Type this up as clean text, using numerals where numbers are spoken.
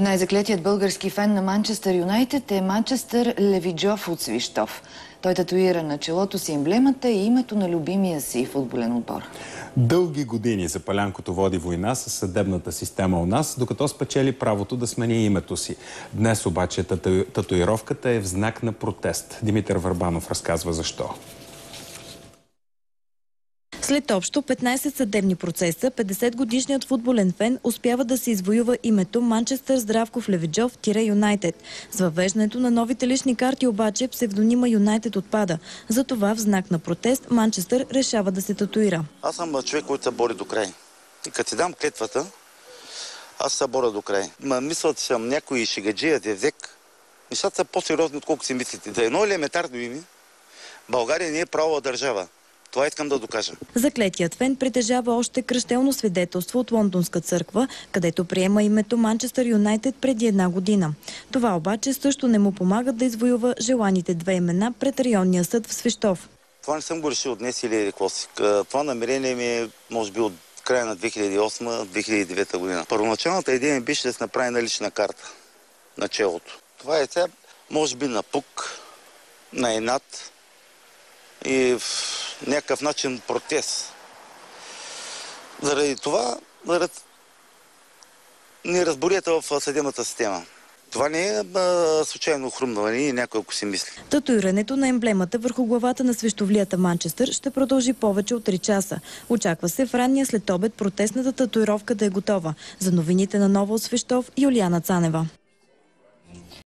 Най-заклетият български фен на Манчестър Юнайтед е Манчестър Левиджов от Свищов. Той татуира на челото си емблемата и името на любимия си футболен отбор. Дълги години Запалянкото води война с съдебната система у нас, докато спечели правото да смени името си. Днес обаче татуировката е в знак на протест. Димитър Върбанов разказва защо. След общо 15 съдебни процеса, 50-годишният футболен фен успява да се извоюва името Манчестър Здравков Левиджов - Юнайтед. С въвеждането на новите лични карти обаче псевдонима Юнайтед отпада. Затова в знак на протест Манчестър решава да се татуира. Аз съм човек, който се бори до край. И като ти дам клетвата, аз се боря до край. Мисля, че съм някой шегаджия, девзек. Нещата са по-сериозни, отколко си мислите. Да едно елементарно име. България не е правова държава. Това искам да докажа. Заклетият фен притежава още кръщелно свидетелство от Лондонска църква, където приема името Манчестър Юнайтед преди една година. Това обаче също не му помага да извоюва желаните две имена пред районния съд в Свищов. Това не съм го решил днес или какво си. Това намерение ми е, може би, от края на 2008-2009 година. Първоначалната идея ми беше да се направи на лична карта на челото. Това е сега, може би, на пук, на инат и в някакъв начин протест. Заради това, неразборията в съдебната система. Това не е случайно хрумнаване и някой, ако си мисли. Татуирането на емблемата върху главата на свещовлията Манчестър ще продължи повече от 3 часа. Очаква се в ранния следобед протестната татуировка да е готова. За новините на Нова от Свищов, Юлиана Цанева.